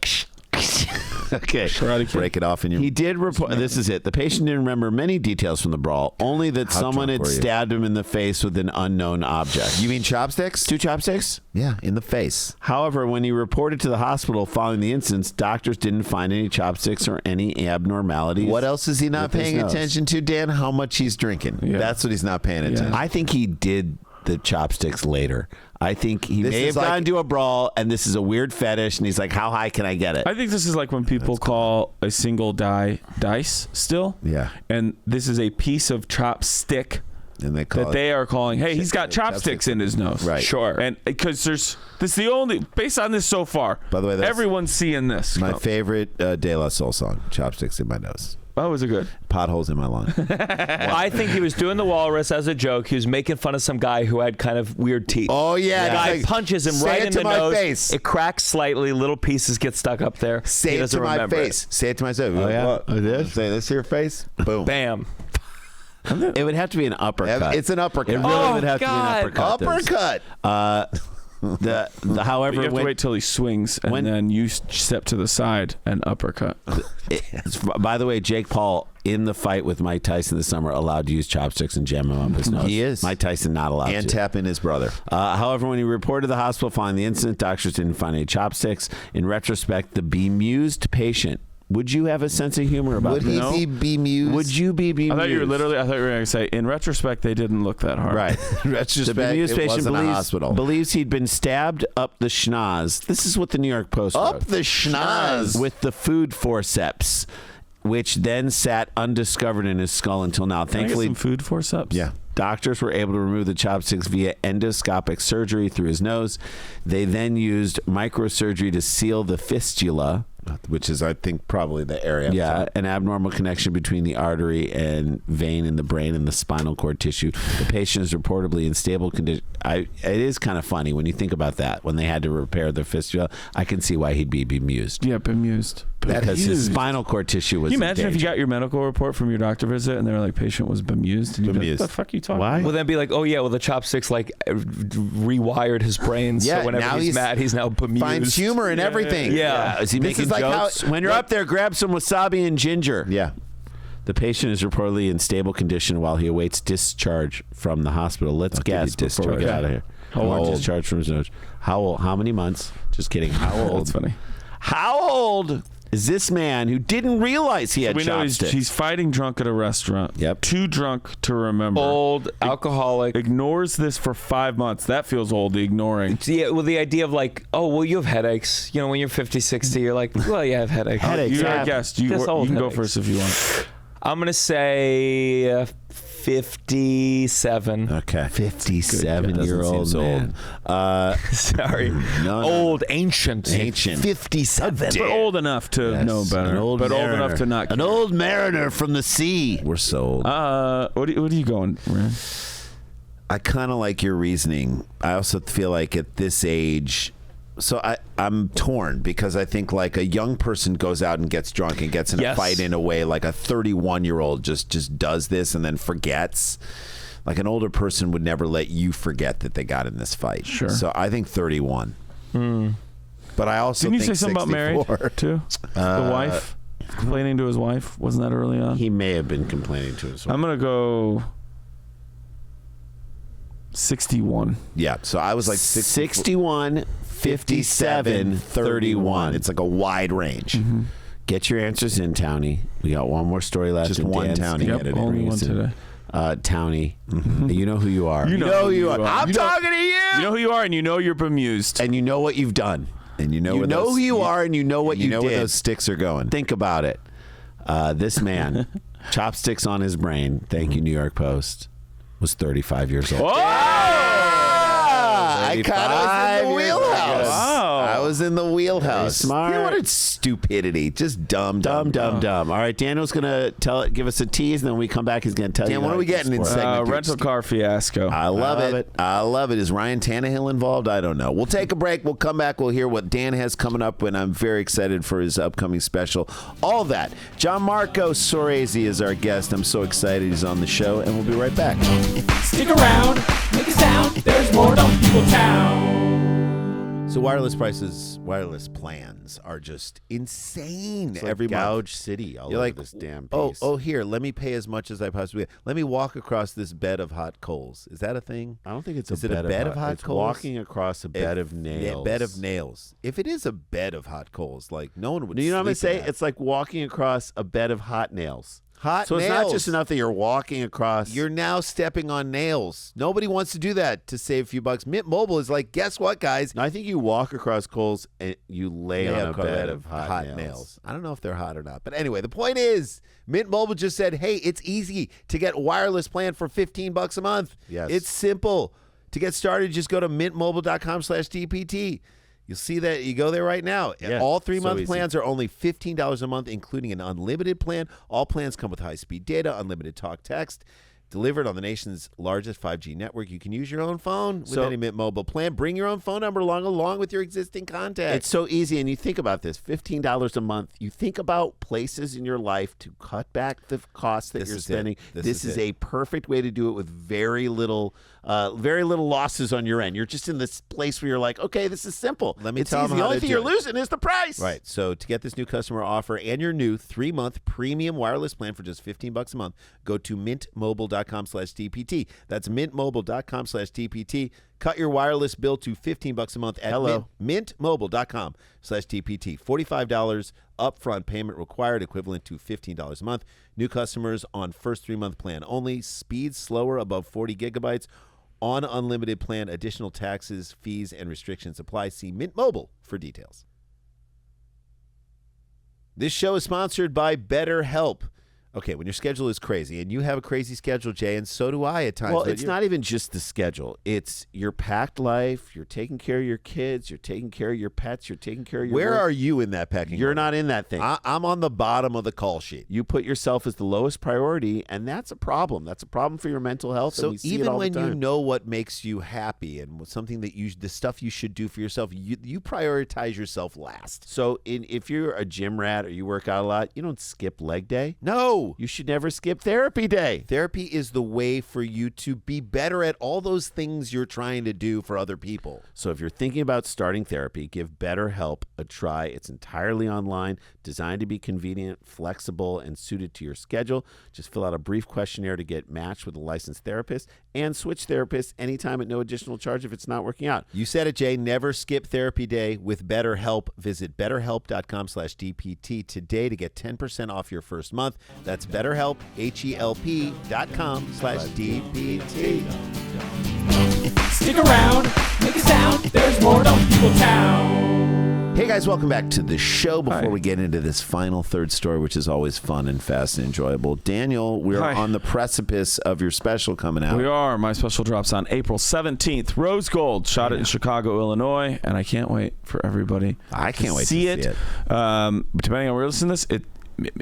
Okay. Break it off in your. He did report. This is it. The patient didn't remember many details from the brawl, only that How someone drunk had were you? stabbed him in the face with an unknown object. You mean chopsticks? 2 chopsticks? Yeah, in the face. However, when he reported to the hospital following the incident, doctors didn't find any chopsticks or any abnormalities. What else is he not with his paying nose. attention to, Dan? How much he's drinking. Yeah. That's what he's not paying attention. I think he did the chopsticks later. I think he This may is have like- gone to a brawl, and this is a weird fetish, and he's like, how high can I get it? I think this is like when people call a single die dice still. Yeah. And this is a piece of chopstick And they call that they are calling, hey, he's got Chopsticks. chopsticks in his nose. Right. Sure. And because this is the only, based on this so far, By the way, that's everyone's seeing this. my favorite De La Soul song, Chopsticks in My Nose. Oh, is it good? Potholes in my lawn. Well, I think he was doing the walrus as a joke. He was making fun of some guy who had kind of weird teeth. Oh, yeah. The guy Like, punches him say right it in to the my nose. face. It cracks slightly. Little pieces get stuck up there. Say he it doesn't to my remember face. Say it to myself. Oh, yeah? What? Say this to your face. Boom. Bam. It would have to be an uppercut. It's an uppercut. It really Oh, would have God. to be an uppercut. Uppercut. However, But you have to wait till he swings, and then you step to the side and uppercut. By the way, Jake Paul in the fight with Mike Tyson this summer allowed to use chopsticks and jam him up his nose. He is. Mike Tyson not allowed And to. tap in his brother. However, when he reported to the hospital following the incident, doctors didn't find any chopsticks. In retrospect, the bemused patient. Would you have a sense of humor about Would this? he be bemused? Would you be bemused? I thought you were going to say, in retrospect, they didn't look that hard. Right. In The retrospect, bemused it patient wasn't a hospital. believes he'd been stabbed up the schnoz. This is what the New York Post Up wrote. the schnoz. With the food forceps, which then sat undiscovered in his skull until now. Can I get Thankfully, some food forceps? Yeah. doctors were able to remove the chopsticks via endoscopic surgery through his nose. They then used microsurgery to seal the fistula, which is, I think, probably the area. yeah, an abnormal connection between the artery and vein in the brain and the spinal cord tissue. The patient is reportedly in stable condition. It is kind of funny when you think about that. When they had to repair the fistula, I can see why he'd be bemused. Yeah, bemused. Because his spinal cord tissue was. Can you imagine in if you danger. got your medical report from your doctor visit and they were like, patient was bemused? And you'd be like, Bemused. what the fuck are you talking Why? about? Well, then be like, oh yeah, well the chopsticks like rewired his brain, Yeah, so whenever now he's he's mad, he's now bemused. finds humor in everything. Yeah. Is he This making is like jokes? how- When you're up there, grab some wasabi and ginger. Yeah. The patient is reportedly in stable condition while he awaits discharge from the hospital. Let's give you guess before we discharge. get out of here. How old? Discharge from his nose. How old? How many months? Just kidding. How old? That's funny. How old is this man who didn't realize he had We know chopsticks? he's fighting drunk at a restaurant. Yep. Too drunk to remember. Old, alcoholic. Ignores this for 5 months. That feels old, the ignoring. Yeah, well, the idea of like, oh, well, you have headaches. You know, when you're 50, 60, you're like, well, yeah, I have headaches. Headaches. You're a happen. guest. You Just old can go headaches. first if you want. I'm going to say 57. Okay. 57-year-old seems man. Sorry. No. Old, ancient. Ancient. 57. But old enough to know better. An old but mariner. old enough to not An care. old mariner from the sea. We're sold. What are you going, Ryan? I kind of like your reasoning. I also feel like at this age, so I'm torn because I think like a young person goes out and gets drunk and gets in a Yes. fight in a way like a 31-year-old just does this and then forgets. Like an older person would never let you forget that they got in this fight. Sure. So I think 31. But I also Didn't you say think something about married 64. too? The wife complaining to his wife, wasn't that early on? He may have been complaining to his wife. I'm gonna go 61. Yeah. So I was like 61, 57, 31. It's like a wide range. Get your answers in, Townie. We got one more story left. Just and one Dan's Townie. gonna Get it in. bring Only one us in. today. Townie, you know who you are. You know who you are. I'm You know- talking to you. You know who you are, and you know you're bemused. And you know what you've done. And you know You where know those, who you are, and you know what you you know did. where those sticks are going. Think about it. This man, chopsticks on his brain, thank you, New York Post, was 35 years old. I kind of was in the wheelhouse. Wow. I was in the wheelhouse. Very smart. You know what? It's stupidity. Just dumb. Dumb. All right, Daniel's gonna give us a tease, and then when we come back, he's gonna tell you. Dan, what how are we to getting in sport. segment? Rental car fiasco. I love love it. it. I love it. Is Ryan Tannehill involved? I don't know. We'll take a break. We'll come back. We'll hear what Dan has coming up, and I'm very excited for his upcoming special. All that. Gianmarco Soresi is our guest. I'm so excited he's on the show, and we'll be right back. Stick around, make a sound. There's more Dumb People Town. So wireless plans are just insane. It's like Every Gouge month. City all You're over like, this damn oh, piece. here, let me pay as much as I possibly can. Let me walk across this bed of hot coals. Is that a thing? I don't think it's Is a it a bed of hot it's coals? walking across a bed of nails. Yeah, bed of nails. If it is a bed of hot coals, like no one would. You know what I'm gonna sleep in say? that. It's like walking across a bed of hot nails. Hot So nails. it's not just enough that you're walking across. You're now stepping on nails. Nobody wants to do that to save a few bucks. Mint Mobile is like, guess what, guys? I think you walk across Kohl's and you lay on a bed of hot nails. I don't know if they're hot or not. But anyway, the point is, Mint Mobile just said, hey, it's easy to get wireless plan for $15 a month. Yes. It's simple. To get started, just go to mintmobile.com/DPT. You'll see that you go there right now. Yeah, All 3-month so plans are only $15 a month, including an unlimited plan. All plans come with high-speed data, unlimited talk text, delivered on the nation's largest 5G network. You can use your own phone with any Mint Mobile plan. Bring your own phone number along with your existing contacts. It's so easy, and you think about this: $15 a month. You think about places in your life to cut back the costs that you're spending. This is a perfect way to do it with very little losses on your end. You're just in this place where you're like, okay, this is simple. Let me it's tell easy. them The how only to thing do you're it. losing is the price. Right. So to get this new customer offer and your new 3-month premium wireless plan for just $15 a month, go to mintmobile.com/DPT. That's mintmobile.com/DPT. Cut your wireless bill to $15 a month at mintmobile.com/DPT. $45 upfront payment required, equivalent to $15 a month. New customers on first 3-month plan only. Speed slower above 40 gigabytes. On unlimited plan, additional taxes, fees, and restrictions apply. See Mint Mobile for details. This show is sponsored by BetterHelp. Okay, when your schedule is crazy, and you have a crazy schedule, Jay, and so do I at times. Well, it's not even just the schedule. It's your packed life. You're taking care of your kids. You're taking care of your pets. You're taking care of your Where work. are you in that packing You're order? not in that thing. I'm on the bottom of the call sheet. You put yourself as the lowest priority, and that's a problem. That's a problem for your mental health. So and we see it even all when the you time. know what makes you happy and something that the stuff you should do for yourself, you prioritize yourself last. So if you're a gym rat or you work out a lot, you don't skip leg day. No. You should never skip therapy day. Therapy is the way for you to be better at all those things you're trying to do for other people. So if you're thinking about starting therapy, give BetterHelp a try. It's entirely online, designed to be convenient, flexible, and suited to your schedule. Just fill out a brief questionnaire to get matched with a licensed therapist and switch therapists anytime at no additional charge if it's not working out. You said it, Jay. Never skip therapy day with BetterHelp. Visit BetterHelp.com/DPT today to get 10% off your first month. That's BetterHelp, HELP.com/DPT. Stick around, make a sound. There's more Dumb People Town. Hey guys, welcome back to the show. Before Hi. we get into this final third story, which is always fun and fast and enjoyable, Daniel, we're Hi. on the precipice of your special coming out. We are. My special drops on April 17th. Rose Gold. Shot it in Chicago, Illinois, and I can't wait for everybody I can't wait to see see it. it. Depending on where you listen to this, it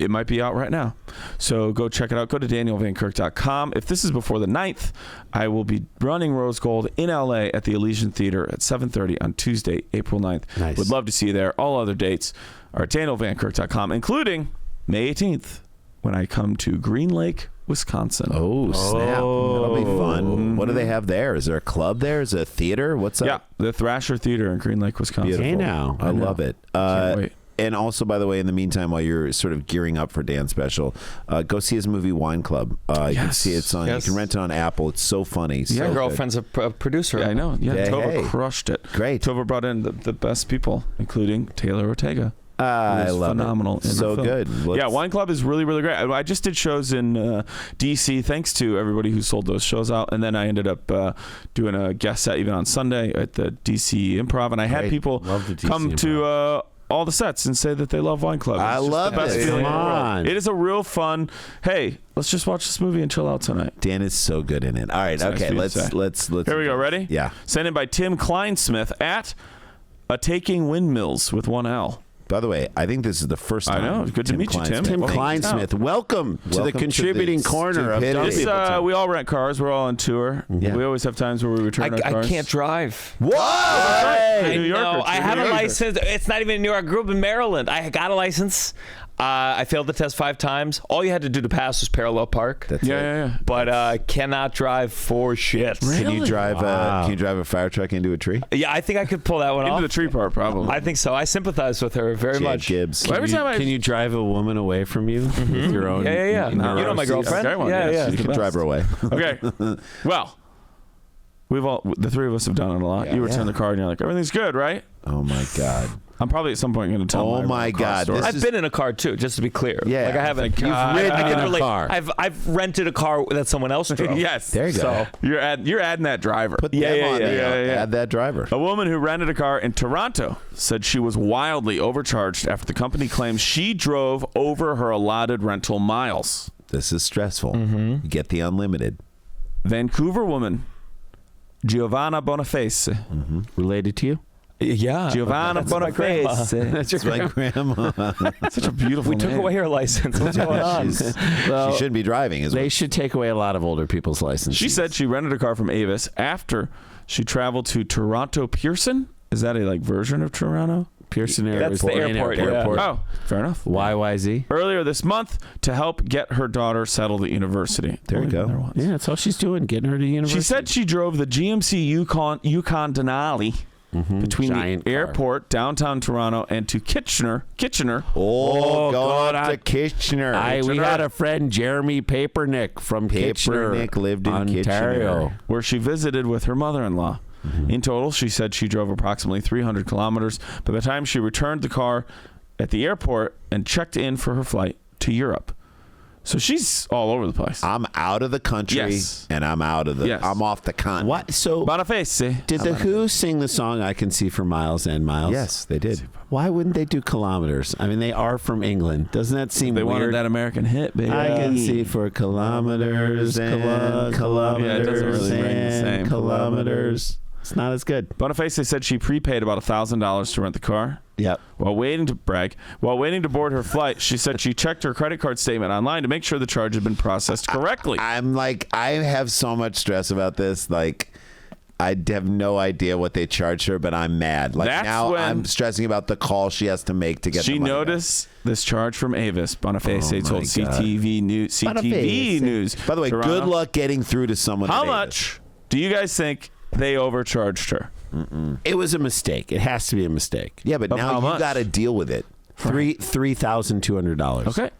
might be out right now. So go check it out. Go to danielvankirk.com. If this is before the 9th, I will be running Rose Gold in LA at the Elysian Theater at 7:30 on Tuesday, April 9th. Nice. Would love to see you there. All other dates are at danielvankirk.com, including May 18th when I come to Green Lake, Wisconsin. Oh, snap. That'll be fun. What do they have there? Is there a club there? Is it a theater? What's up? Yeah, the Thrasher Theater in Green Lake, Wisconsin. Beautiful. Hey, now. I love it. Can't wait. And also, by the way, in the meantime, while you're sort of gearing up for Dan's special, go see his movie Wine Club. You can Yes. see it's on. Yes. You can rent it on Apple. It's so funny. My So good. girlfriend's a producer. Yeah, I know. Yeah, Yeah, Tova hey. crushed it. Great. Tova brought in the best people, including Taylor Ortega. I It was love phenomenal. it. in the So film. good. Yeah, Wine Club is really, really great. I just did shows in D.C. Thanks to everybody who sold those shows out. And then I ended up doing a guest set even on Sunday at the D.C. Improv. And I had Great. people Love the DC come to all the sets and say that they love Wine Club. I It's just love the best it. feeling in Come the world. on. It is a real fun, hey, let's just watch this movie and chill out tonight. Dan is so good in it. All right. Nice Okay. for you to Let's. say. Here we go. Ready? Yeah. Sent in by Tim Klein Smith at A Taking Windmills with one L. By the way, I think this is the first I time. know. Good to meet you, Tim. Tim Well, Kleinsmith, welcome to the Welcome to contributing the corner of Dumb stupidity. People Town. We all rent cars. We're all on tour. Yeah. We always have times where we return our I cars. can't drive. What? I New Yorker, know. I true have New a Yorker. license. It's not even in New York. I grew up in Maryland. I got a license. I failed the test 5 times. All you had to do to pass was parallel park. Yeah. But cannot drive for shit. Can you drive? Wow. Can you drive a fire truck into a tree? Yeah, I think I could pull that one Into off. the tree part, probably. I think so. I sympathize with her very Jade much. Gibbs. Well, every time I Can you drive a woman away from you with your own? Yeah. You know my girlfriend. Okay, well, yeah, yes, yeah. she's You the can best. drive her away. Okay. Well, the three of us have done it a lot. Yeah. You return Yeah. the car and you're like, everything's good, right? Oh my God. I'm probably at some point going to tell. Oh my God! I've been in a car too, just to be clear. Yeah. Like I haven't. You've ridden in a car. I've rented a car that someone else drove. Yes. There you go. So, You're adding that driver. Put them on there. Add that driver. A woman who rented a car in Toronto said she was wildly overcharged after the company claims she drove over her allotted rental miles. This is stressful. You get the unlimited. Vancouver woman Giovanna Boniface. Related to you? yeah. Giovanna Boniface. That's my grandma. Such a beautiful We took name. away her license. What's going on? She shouldn't be driving. They should take away a lot of older people's licenses. She said she rented a car from Avis after she traveled to Toronto Pearson. Is that a version of Toronto? Pearson Airport. That's the airport. Yeah. Oh, fair enough. YYZ. Earlier this month to help get her daughter settled at university. There you Only go. been there once. Yeah, that's all she's doing, getting her to university. She said she drove the GMC Yukon Denali between Giant the car. airport, downtown Toronto, and to Kitchener. Oh, God, going up to Kitchener. We had a friend, Jeremy Papernick from Kitchener. Papernick lived in Ontario. Kitchener. where she visited with her mother-in-law. In total, she said she drove approximately 300 kilometers by the time she returned the car at the airport and checked in for her flight to Europe. So she's all over the place. I'm out of the country, Yes. and I'm out of the. Yes. I'm off the continent. What? So Boniface. did the Who sing the song "I Can See for Miles and Miles"? Yes, they did. Why wouldn't they do kilometers? I mean, they are from England. Doesn't that seem They weird? wanted that American hit, baby. I can see for kilometers and kilometers Yeah, it doesn't really ring the and same. kilometers. It's not as good. Boniface said she prepaid about $1,000 to rent the car. Yep. While waiting to board her flight, she said she checked her credit card statement online to make sure the charge had been processed correctly. I have so much stress about this. Like, I have no idea what they charged her, but I'm mad. Like, That's now when I'm stressing about the call she has to make to get She the money noticed this charge from Avis. Boniface Oh, my told God. CTV News. back. By the way, Toronto. good luck getting through to someone. How at much do you guys think they overcharged her? It was a mistake. It has to be a mistake. Yeah, but Of how now you much? got to deal with it. $3,200. Okay.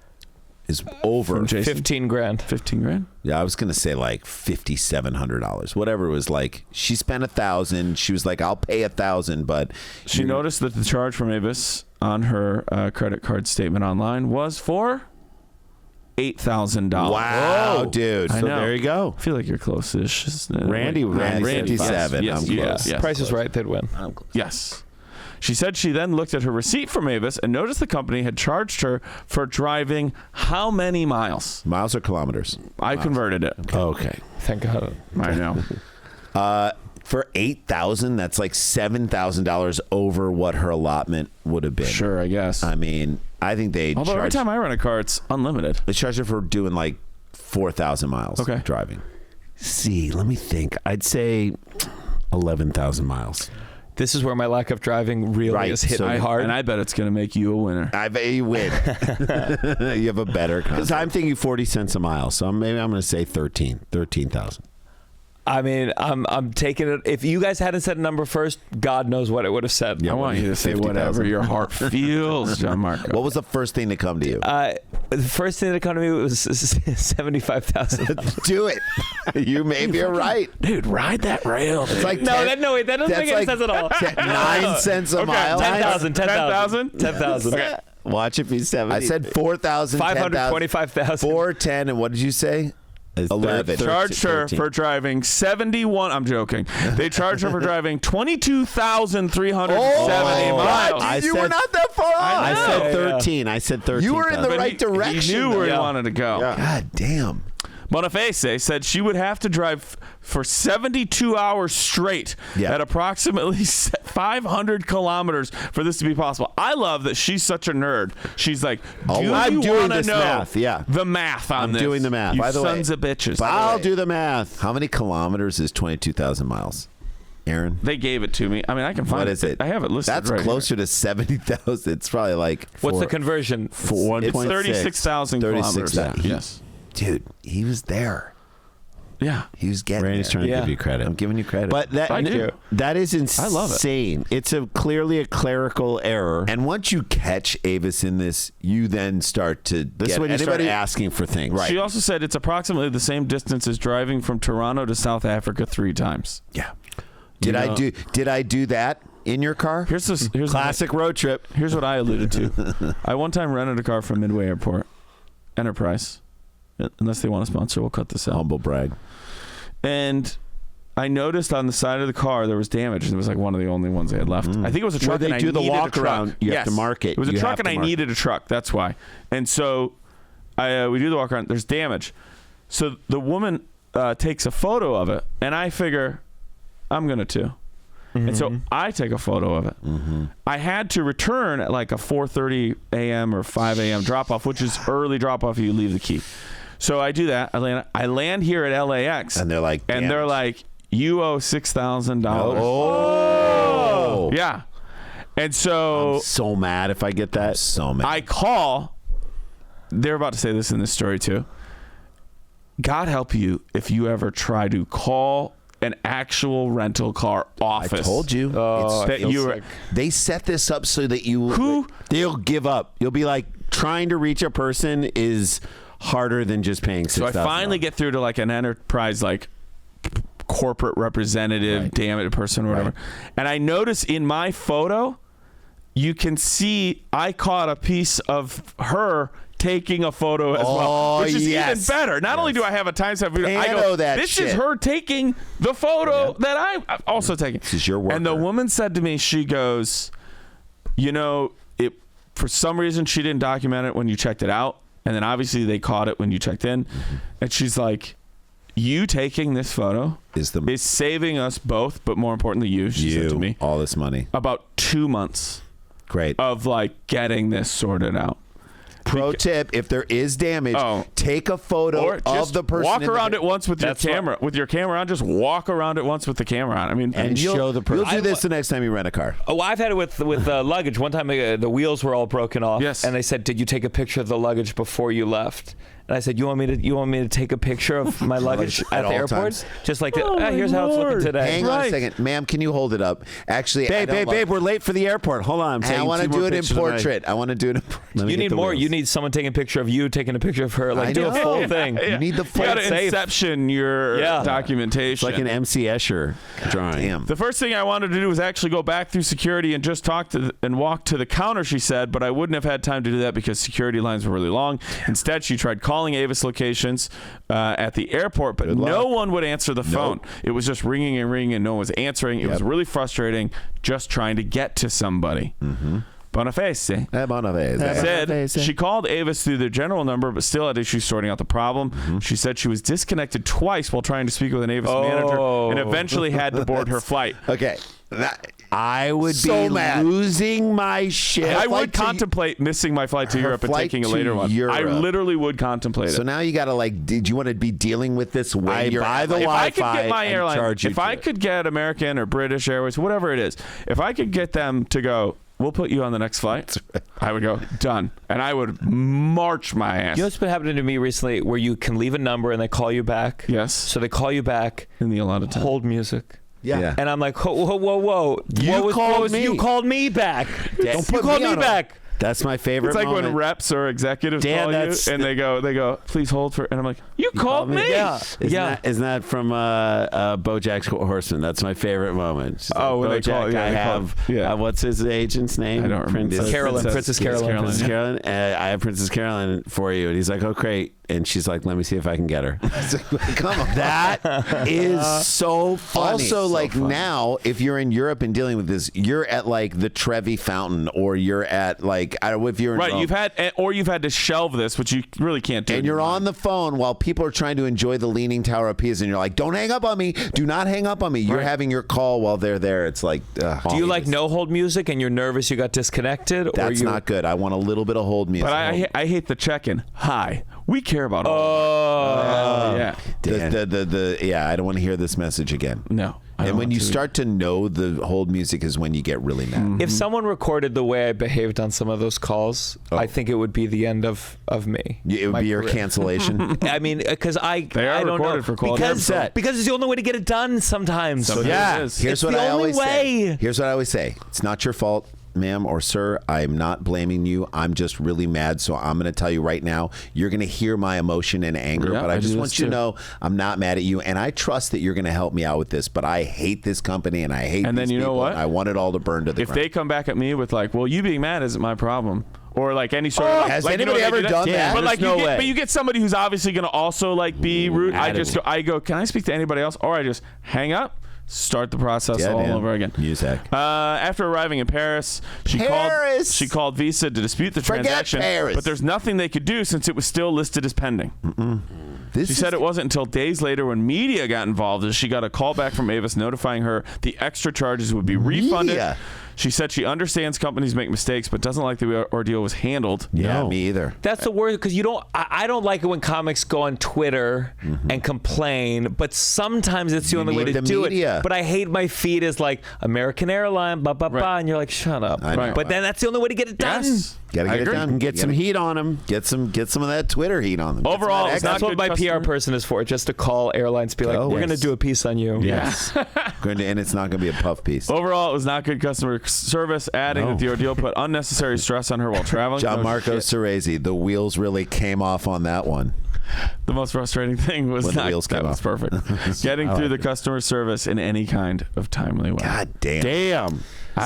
Is over. From Jason. 15 grand. 15 grand? Yeah, I was gonna say like $5,700, whatever it was. Like, she spent $1,000. She was like, "I'll pay $1,000," but She noticed that the charge from Avis on her credit card statement online was for $8,000. wow, Whoa. dude. I So know. there you go. I feel like you're close-ish. Randy said 57. Yes, I'm yes, close. yes. Price is right. They'd win. Yes. She said she then looked at her receipt from Avis and noticed the company had charged her for driving how many miles? Miles or kilometers? I converted it. Okay. Thank God. I know. For $8,000, that's like $7,000 over what her allotment would have been. Sure, I guess. I mean, I think they Although every charge. time I rent a car, it's unlimited. They charge her for doing like 4,000 miles. Okay. Driving. See, let me think. I'd say 11,000 miles. This is where my lack of driving really Right, is hit so me hard. And I bet it's going to make you a winner. I bet you win. You have a better Because car. I'm thinking 40 cents a mile. So maybe I'm going to say 13,000. I mean, I'm taking it. If you guys hadn't said a number first, God knows what it would have said. I want you to say 50,000. whatever your heart feels, Gianmarco. What was the first thing to come to you? The first thing that came to me was 75,000. Do it. You maybe are right. Dude, ride that rail. It's like No, 10 that doesn't that's make any like sense at all. 9 cents a mile. 10,000. 10,000? Okay. Watch it be 70. I said 4,000. 525,000. 410, and what did you say? 11. Charged her 13. for driving 71. I'm joking. They charged her for driving 22,370 miles. You were not that far off. I said Yeah, 13. I said 13. You were in the But right direction. He knew where he Yeah. wanted to go. God damn. Boniface said she would have to drive for 72 hours straight Yeah. at approximately 500 kilometers for this to be possible. I love that she's such a nerd. She's like, do I'm you doing want to this know math, yeah. the math on I'm this? doing the math. You By the way- sons of bitches. I'll do the math. How many kilometers is 22,000 miles? Aaron? They gave it to me. I mean, I can find What is it? I have it listed That's right closer to 70,000. It's probably like What's the conversion? For here. It's 1.6. 36,000 kilometers. 36,000. Yes. Dude, he was there. Yeah. He was getting Randy's there. trying to Yeah. give you credit. I'm giving you credit. But that Thank you. that is insane. I love it. It's clearly a clerical error. and once you catch Avis in this, you then start to This is get when you start anybody asking for things. Right. She also said it's approximately the same distance as driving from Toronto to South Africa 3 times. Yeah. Did You I know- do that? in your car? Here's Classic road trip. Here's what I alluded to. I one time rented a car from Midway Airport, Enterprise. Unless they want to sponsor, we'll cut this out. Humble brag. And I noticed on the side of the car there was damage. It was like one of the only ones they had left. I think it was a truck. Where they and do I the needed walk a truck. around. You have to mark it. It was a You truck, have and to I mark needed a truck. That's why. And so we do the walk around. There's damage. So the woman takes a photo of it, and I figure I'm gonna too. And so I take a photo of it. I had to return at like a 4:30 a.m. or 5 a.m. drop off, which is early drop off. You leave the key. So I do that. I land here at LAX, And they're like, you owe $6,000. oh. Yeah. And so I'm so mad if I get that. So mad. I call. They're about to say this in this story too. God help you if you ever try to call an actual rental car office. I told you. that you were. They set this up so that they'll give up. You'll be like, trying to reach a person is harder than just paying $6,000. So I finally get through to like an Enterprise like corporate representative, damn it, person or whatever. And I notice in my photo, you can see I caught a piece of her taking a photo as well, which is even better. Not only do I have a timestamp video, I go, this is her taking the photo that I'm also taking. This is your worker. And the woman said to me, she goes, for some reason she didn't document it when you checked it out. And then obviously they caught it when you checked in. And she's like, you taking this photo is saving us both, but more importantly, she said to me, all this money. about 2 months Great. of like getting this sorted out. Pro tip: if there is damage, take a photo of the person. Walk around it once with your camera. With your camera on, just walk around it once with the camera on. I mean, and show the person. You'll do this the next time you rent a car. Oh, I've had it with luggage. One time the wheels were all broken off. Yes. And they said, "Did you take a picture of the luggage before you left?" And I said, "You want me to take a picture of my luggage at the airport?" times. Just like that. Here's how it's looking today. Hang on a second, ma'am. Can you hold it up? Actually, babe, we're late for the airport. Hold on. I want to do it in portrait. I want to do it in portrait. You need more. You need someone taking a picture of you, taking a picture of her. Like, do a full thing. You need the full. You got to inception your documentation. It's like an MC Escher drawing. Damn. The first thing I wanted to do was actually go back through security and just walk to the counter, she said, but I wouldn't have had time to do that because security lines were really long. Instead, she tried calling Avis locations at the airport, but no one would answer the phone. It was just ringing and ringing and no one was answering. It was really frustrating just trying to get to somebody. Boniface said she called Avis through their general number, but still had issues sorting out the problem. She said she was disconnected twice while trying to speak with an Avis manager and eventually had to board her flight. Okay. I would be losing my shit. I would contemplate missing my flight to Europe and taking a later one. I literally would contemplate it. So now you got to did you want to be dealing with this when you're buy the if Wi-Fi I could get my airline, if I could get American or British Airways, whatever it is, if I could get them to go, we'll put you on the next flight, I would go, done. And I would march my ass. You know what's been happening to me recently where you can leave a number and they call you back? Yes. So they call you back. In the allotted time. Hold music. Yeah. And I'm like, whoa. You called me back. Don't put you called me me on back. That's my favorite It's like moment. when reps or executives Dan, call you that's and they go, please hold for, and I'm like, you called me? Yeah. Isn't that from BoJack's Horseman? That's my favorite moment. She's Oh, when they call- yeah, I they call- have yeah. What's his agent's name? I don't remember. Princess Carolyn. Princess Carolyn. I have Princess Carolyn for you. And he's like, oh, great. And she's like, let me see if I can get her. Come on. That is so funny. Also, now, if you're in Europe and dealing with this, you're at the Trevi Fountain, or you're at if you're in Right, Rome, you've had to shelve this, which you really can't do. and you're on the phone while people are trying to enjoy the Leaning Tower of Pisa, and you're like, don't hang up on me. Do not hang up on me. You're having your call while they're there. It's like, do you like no hold music and you're nervous you got disconnected? That's not good. I want a little bit of hold music. But I hate the check-in. Hi, we care about all. Yeah. I don't want to hear this message again. No. And when you start to know the hold music is when you get really mad. If someone recorded the way I behaved on some of those calls, I think it would be the end of me. It would be your cancellation. I mean, because I don't recorded know. for quality because it's the only way to get it done sometimes. So Here's It's what the I only always way. say. Here's what I always say. It's not your fault. ma'am or sir, I'm not blaming you. I'm just really mad. So I'm going to tell you right now, you're going to hear my emotion and anger. Yeah, but I I just do want this you to too. know I'm not mad at you. And I trust that you're going to help me out with this. But I hate this company and I hate And these then you know people, what? and I want it all to burn to the If ground. they come back at me with like, well, you being mad isn't my problem. Or like any sort of has like, anybody you know, ever they do done that? But There's like no you way. but you get somebody who's obviously going to also like be rude. I go, can I speak to anybody else? Or I just hang up, start the process all man. over again. Music. After arriving in Paris, she called Visa to dispute the Forget transaction, Paris. but there's nothing they could do since it was still listed as pending. She said it wasn't until days later when media got involved as she got a call back from Avis notifying her the extra charges would be refunded. Media. She said she understands companies make mistakes, but doesn't like the way ordeal was handled. Yeah, me either. That's the worst because you don't. I don't like it when comics go on Twitter and complain, but sometimes it's the only way need to the do media. it. But I hate my feed is like American Airline, blah blah blah, and you're like, shut up. I know. But then that's the only way to get it done. Yes. Gotta I get it agree. done. Get some heat on them. Get some of that Twitter heat on them. Overall, Get it's some of not That's what good my customer- PR person is for, just to call airlines, be like, Oh, we're yes. going to do a piece on you. Yes. And it's not going to be a puff piece. Overall, it was not good customer service, adding that the ordeal put unnecessary stress on her while traveling. Gianmarco Soresi, the wheels really came off on that one. The most frustrating thing was When the not wheels that came was off. perfect. Getting through the customer service in any kind of timely way. God damn. Damn.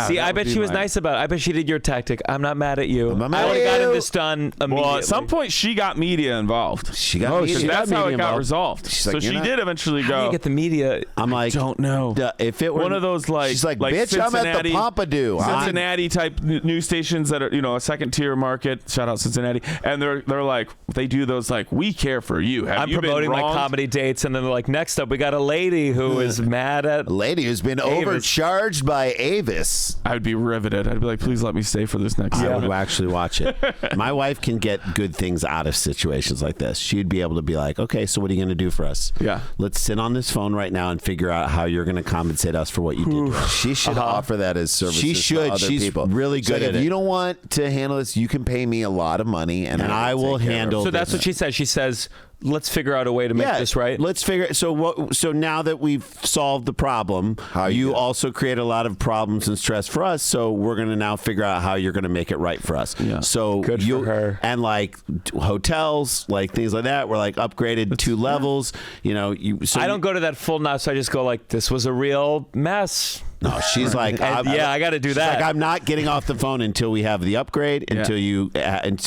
See, that I would bet be she was my- nice about it. I bet she did your tactic. I'm not mad at you. I'm not mad I would at have gotten you. this done immediately. Well, at some point, she got media involved. She got Oh, media. she got That's how media it got involved. resolved. She's So like, she "You're not- did eventually How do you go. get the media? I'm like, Don't know. If it were One of those like She's like, bitch, I'm at the Cincinnati- Pompidou. Cincinnati type news stations that are a second tier market. Shout out Cincinnati, and they're like they do those like we care for you. Have I'm you been promoting my wronged? comedy dates, and then they're like, next up, we got a lady who is mad at. A lady who's been Avis. overcharged by Avis. I'd be riveted. I'd be like, please let me stay for this next. I segment. would actually watch it. My wife can get good things out of situations like this. She'd be able to be like, okay, so what are you going to do for us? Yeah. Let's sit on this phone right now and figure out how you're going to compensate us for what you did to us. She should offer that as services She should. to other She's people. really So good if at it. you don't want to handle this, you can pay me a lot of money, and I will take care of it. handle So that's what she says. She says, let's figure out a way to make this right. Let's figure. So now that we've solved the problem, you also create a lot of problems and stress for us. So we're going to now figure out how you're going to make it right for us. Yeah. So Good for her. And like hotels, like things like that, were like upgraded 2 levels. So I don't go to that full now, so I just go like, this was a real mess. No, she's like, I got to do she's that. like, I'm not getting off the phone until we have the upgrade, until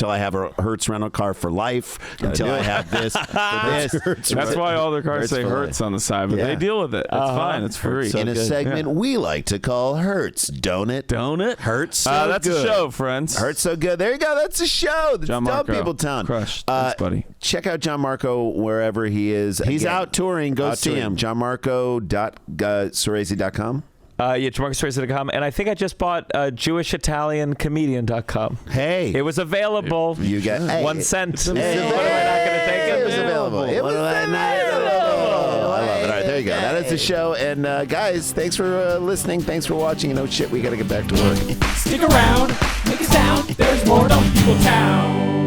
I have a Hertz rental car for life, until I have this. That's why all their cars say for Hertz on the side, but Yeah. they deal with it. It's fine. It's free. In a segment we like to call Hertz, don't it? Don't it? Hertz so that's good. a show, friends. Hertz so good. There you go. That's a show. That's Dumb Gianmarco. People Town. Crushed. Thanks, buddy. Check out Gianmarco wherever he is. He's Again, out touring. Go see him. Gianmarco.soresi.com. JamarcoSoresi.com, and I think I just bought JewishItalianComedian.com. Hey, It was available. You got 1 cent. Hey. What am I not going to take It it? was available. It was available. I love it. All right, there you go. That is the show. And guys, thanks for listening. Thanks for watching. Shit, we got to get back to work. Stick around, make a sound. There's more Dumb People Town.